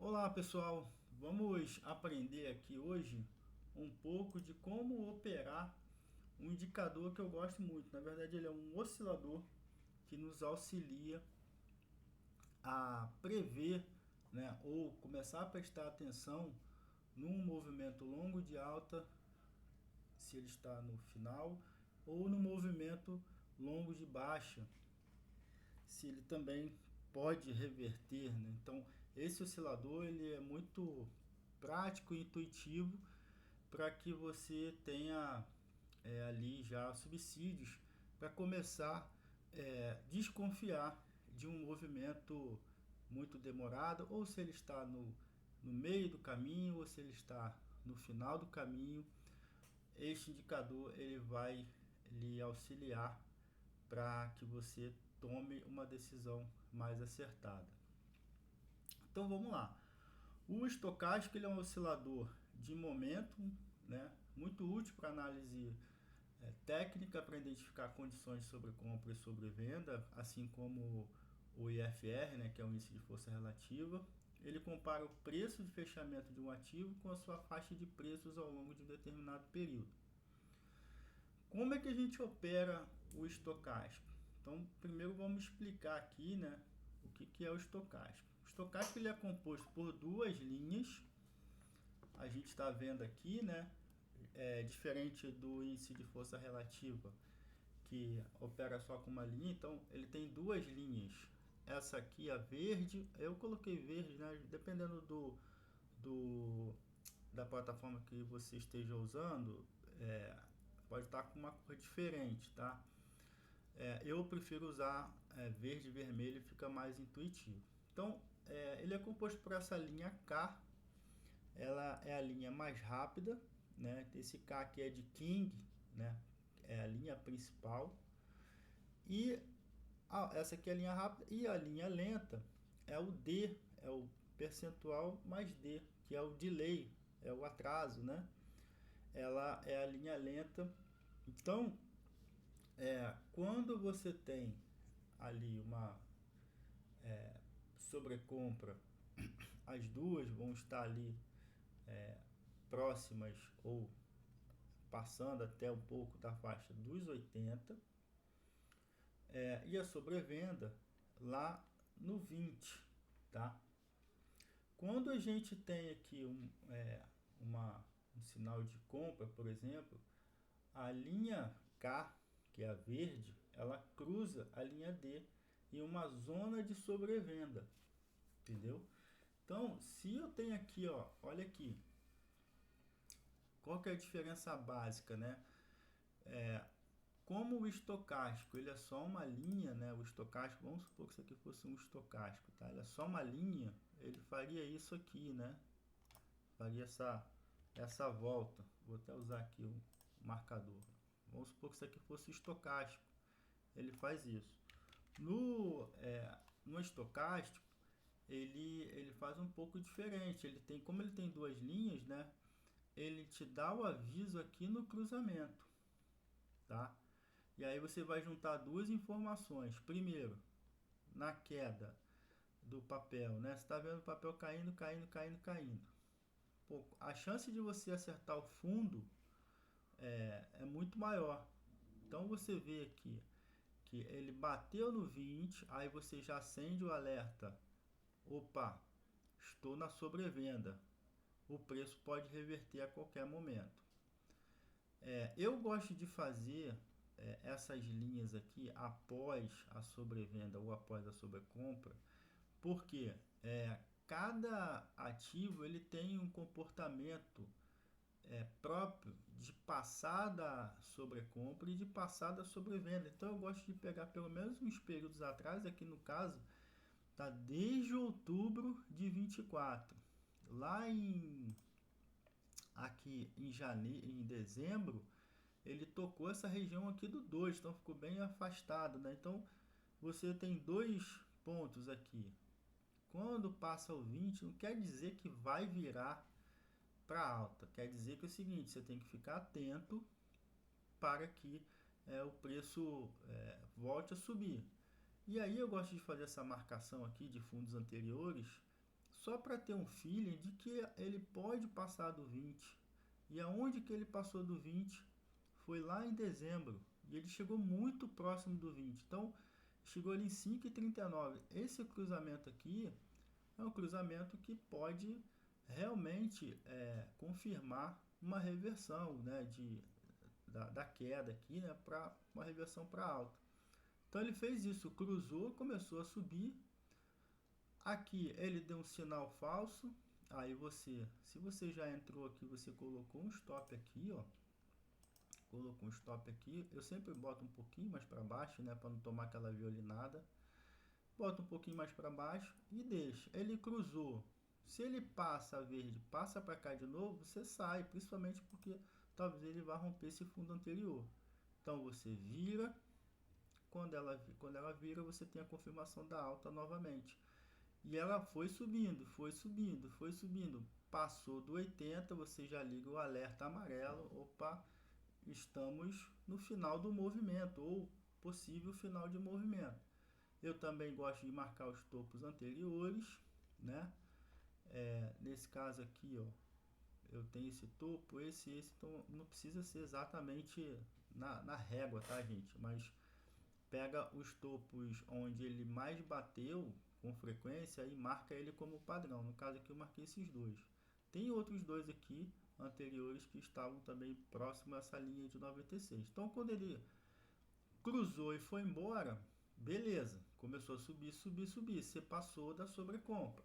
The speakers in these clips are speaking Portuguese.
Olá pessoal, vamos aprender aqui hoje um pouco de como operar um indicador que eu gosto muito. Na verdade, ele é um oscilador que nos auxilia a prever, né, ou começar a prestar atenção num movimento longo de alta, se ele está no final, ou no movimento longo de baixa, se ele também pode reverter, né? Então, esse oscilador ele é muito prático e intuitivo para que você tenha ali já subsídios para começar a desconfiar de um movimento muito demorado, ou se ele está no meio do caminho, ou se ele está no final do caminho. Este indicador ele vai lhe auxiliar para que você tome uma decisão mais acertada. Então vamos lá. O estocástico ele é um oscilador de momento, né, muito útil para análise técnica, para identificar condições de sobrecompra e sobrevenda, assim como o IFR, né, que é o índice de força relativa. Ele compara o preço de fechamento de um ativo com a sua faixa de preços ao longo de um determinado período. Como é que a gente opera o estocástico? Então, primeiro vamos explicar aqui, né, o que é o estocástico. O estocástico ele é composto por duas linhas. A gente está vendo aqui, né, diferente do índice de força relativa, que opera só com uma linha. Então, ele tem duas linhas. Essa aqui, a verde, eu coloquei verde, né, dependendo do da plataforma que você esteja usando, pode estar com uma cor diferente, tá? Eu prefiro usar verde e vermelho, fica mais intuitivo. Então, ele é composto por essa linha K, ela é a linha mais rápida, né? Esse K aqui é de King, né? É a linha principal. E essa aqui é a linha rápida, e a linha lenta é o D, é o percentual mais D, que é o delay, é o atraso, né? Ela é a linha lenta. Então, quando você tem ali uma sobrecompra, as duas vão estar ali próximas ou passando até um pouco da faixa dos 80, e a sobrevenda lá no 20, tá? Quando a gente tem aqui um sinal de compra, por exemplo, a linha K, que é a verde, ela cruza a linha D em uma zona de sobrevenda, entendeu? Então, se eu tenho aqui, ó, olha aqui, qual que é a diferença básica, né? Como o estocástico ele é só uma linha, né? O estocástico, vamos supor que isso aqui fosse um estocástico, tá? Ele é só uma linha, ele faria isso aqui, né? Faria essa volta. Vou até usar aqui o marcador. Vamos supor que isso aqui fosse estocástico. Ele faz isso. No estocástico, ele faz um pouco diferente. Como ele tem duas linhas, né? Ele te dá o aviso aqui no cruzamento, tá? E aí você vai juntar duas informações. Primeiro, na queda do papel, né? Você está vendo o papel caindo, caindo, caindo, caindo. Pô, a chance de você acertar o fundo é muito maior. Então você vê aqui que ele bateu no 20, aí você já acende o alerta. Opa, estou na sobrevenda. O preço pode reverter a qualquer momento. Eu gosto de fazer essas linhas aqui após a sobrevenda ou após a sobrecompra, porque cada ativo ele tem um comportamento próprio de passada sobrecompra e de passada sobrevenda. Então eu gosto de pegar pelo menos uns períodos atrás, aqui no caso, tá desde outubro de 24. Lá aqui em janeiro, em dezembro, ele tocou essa região aqui do 2, então ficou bem afastado, né? Então você tem dois pontos aqui. Quando passa o 20, não quer dizer que vai virar para alta. Quer dizer que é o seguinte, você tem que ficar atento para que o preço volte a subir. E aí eu gosto de fazer essa marcação aqui de fundos anteriores só para ter um feeling de que ele pode passar do 20. E aonde que ele passou do 20? Foi lá em dezembro. E ele chegou muito próximo do 20. Então, chegou ali em 5,39. Esse cruzamento aqui é um cruzamento que pode realmente confirmar uma reversão, né, da queda aqui, né, para uma reversão para alta. Então ele fez isso, cruzou, começou a subir. Aqui ele deu um sinal falso. Aí se você já entrou aqui, você colocou um stop aqui, ó. Colocou um stop aqui. Eu sempre boto um pouquinho mais para baixo, né, para não tomar aquela violinada. Bota um pouquinho mais para baixo e deixa. Ele cruzou. Se ele passa a verde, passa para cá de novo, você sai, principalmente porque talvez ele vá romper esse fundo anterior. Então você vira. Quando ela vira, você tem a confirmação da alta novamente. E ela foi subindo, foi subindo, foi subindo. Passou do 80, você já liga o alerta amarelo. Opa, estamos no final do movimento, ou possível final de movimento. Eu também gosto de marcar os topos anteriores, né? Nesse caso aqui, ó, eu tenho esse topo, esse, então não precisa ser exatamente na régua, tá, gente? Mas pega os topos onde ele mais bateu com frequência e marca ele como padrão. No caso aqui eu marquei esses dois. Tem outros dois aqui anteriores que estavam também próximo a essa linha de 96. Então quando ele cruzou e foi embora, beleza, começou a subir, subir, subir. Você passou da sobrecompra.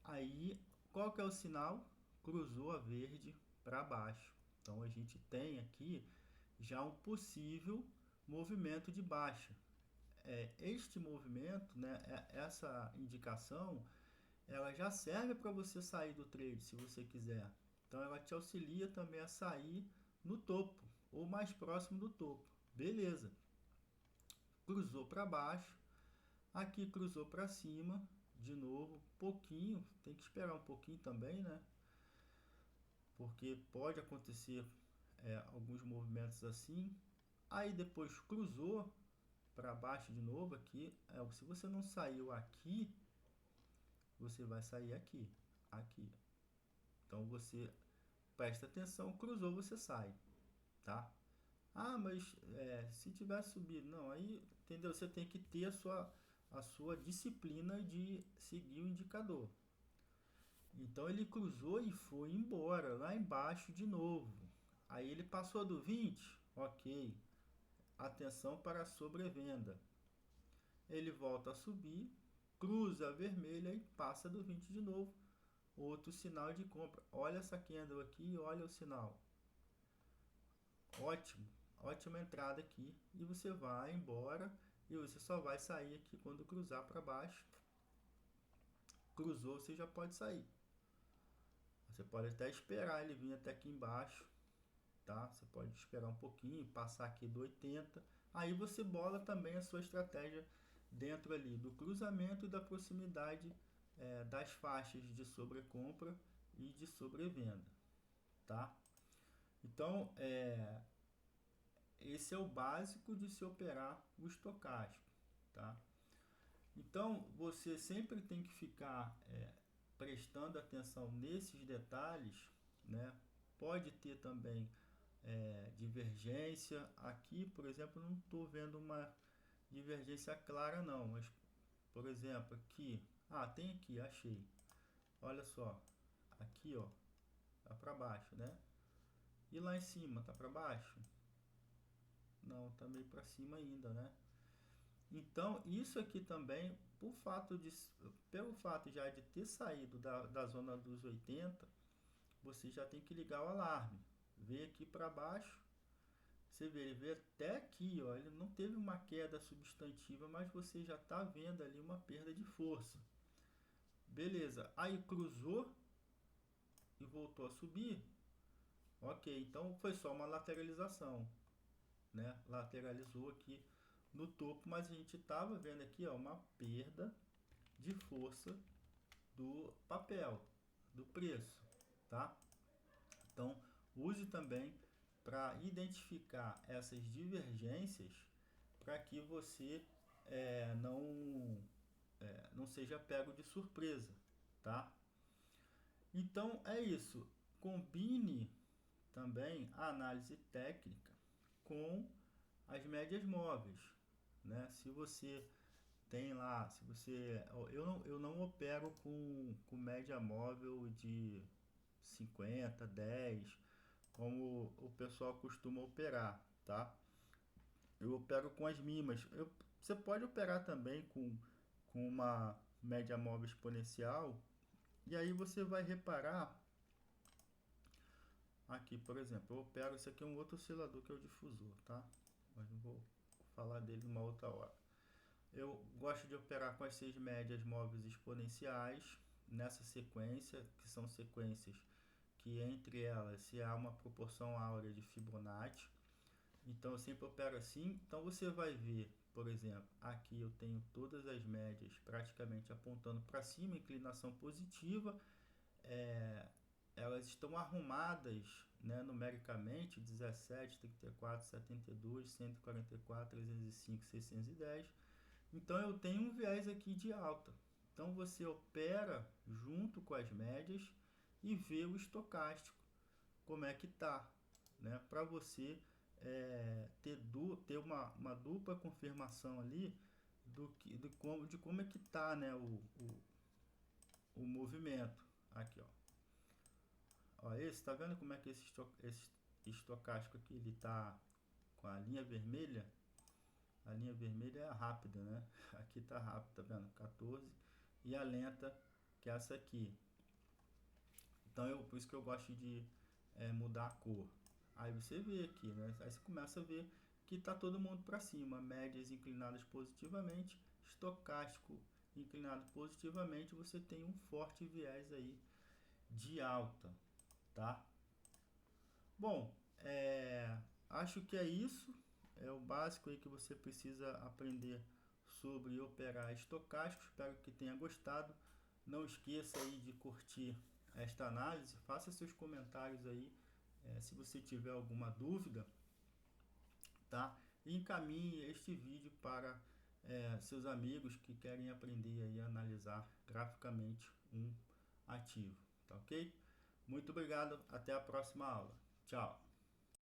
Aí qual que é o sinal? Cruzou a verde para baixo. Então a gente tem aqui já um possível movimento de baixa. Este movimento, né, essa indicação, ela já serve para você sair do trade, se você quiser. Então ela te auxilia também a sair no topo, ou mais próximo do topo. Beleza. Cruzou para baixo, aqui cruzou para cima, de novo, pouquinho, tem que esperar um pouquinho também, né? Porque pode acontecer alguns movimentos assim. Aí depois cruzou para baixo de novo aqui. Se você não saiu aqui, você vai sair aqui, aqui. Então você presta atenção, cruzou, você sai, tá? Ah, mas se tiver subido, não, aí, entendeu? Você tem que ter a sua disciplina de seguir o indicador. Então ele cruzou e foi embora, lá embaixo de novo. Aí ele passou do 20, ok. Atenção para a sobrevenda. Ele volta a subir, cruza a vermelha e passa do 20 de novo. Outro sinal de compra. Olha essa candle aqui, olha o sinal. Ótimo, ótima entrada aqui. E você vai embora e você só vai sair aqui quando cruzar para baixo. Cruzou, você já pode sair. Você pode até esperar ele vir até aqui embaixo, tá? Você pode esperar um pouquinho, passar aqui do 80. Aí você bola também a sua estratégia dentro ali do cruzamento e da proximidade das faixas de sobrecompra e de sobrevenda, tá? Então, esse é o básico de se operar o estocástico, tá? Então, você sempre tem que ficar prestando atenção nesses detalhes, né? Pode ter também divergência. Aqui, por exemplo, não estou vendo uma divergência clara não, mas, por exemplo, aqui, tem aqui, achei. Olha só, aqui, ó, tá para baixo, né? E lá em cima, tá para baixo? Não, tá meio para cima ainda, né? Então, isso aqui também, pelo fato já de ter saído da zona dos 80, você já tem que ligar o alarme. Vem aqui para baixo, você vê, ele veio até aqui, ó, ele não teve uma queda substantiva, mas você já está vendo ali uma perda de força. Beleza, aí cruzou e voltou a subir. Ok, então foi só uma lateralização, né? Lateralizou aqui no topo, mas a gente estava vendo aqui, ó, uma perda de força do papel, do preço, tá? Então, use também para identificar essas divergências para que você não seja pego de surpresa, tá? Então é isso. Combine também a análise técnica com as médias móveis, né? Se você tem lá, se você, eu não opero com média móvel de 50, 10, como o pessoal costuma operar, tá? Eu opero com as mínimas. Você pode operar também com uma média móvel exponencial, e aí você vai reparar aqui, por exemplo, eu opero, esse aqui é um outro oscilador que é o difusor, tá? Mas não vou falar dele numa outra hora. Eu gosto de operar com as 6 médias móveis exponenciais nessa sequência, que são sequências que entre elas se há uma proporção áurea de Fibonacci. Então eu sempre opero assim. Então você vai ver, por exemplo, aqui eu tenho todas as médias praticamente apontando para cima, inclinação positiva. É, elas estão arrumadas, né, numericamente 17, 34, 72, 144, 305, 610. Então eu tenho um viés aqui de alta. Então você opera junto com as médias e vê o estocástico, como é que tá, né? Para você ter uma dupla confirmação ali de como é que tá, né, o movimento. Aqui, ó. Ó, esse, tá vendo como é que esse estocástico aqui, ele tá com a linha vermelha? A linha vermelha é a rápida, né? Aqui tá rápido, tá vendo? 14. E a lenta, que é essa aqui. Então, por isso que eu gosto de mudar a cor. Aí você vê aqui, né? Aí você começa a ver que tá todo mundo para cima. Médias inclinadas positivamente, estocástico inclinado positivamente. Você tem um forte viés aí de alta, tá? Bom, acho que é isso. É o básico aí que você precisa aprender sobre operar estocástico. Espero que tenha gostado. Não esqueça aí de curtir esta análise. Faça seus comentários aí, se você tiver alguma dúvida, tá? E encaminhe este vídeo para seus amigos que querem aprender aí a analisar graficamente um ativo, tá ok? Muito obrigado, até a próxima aula. Tchau!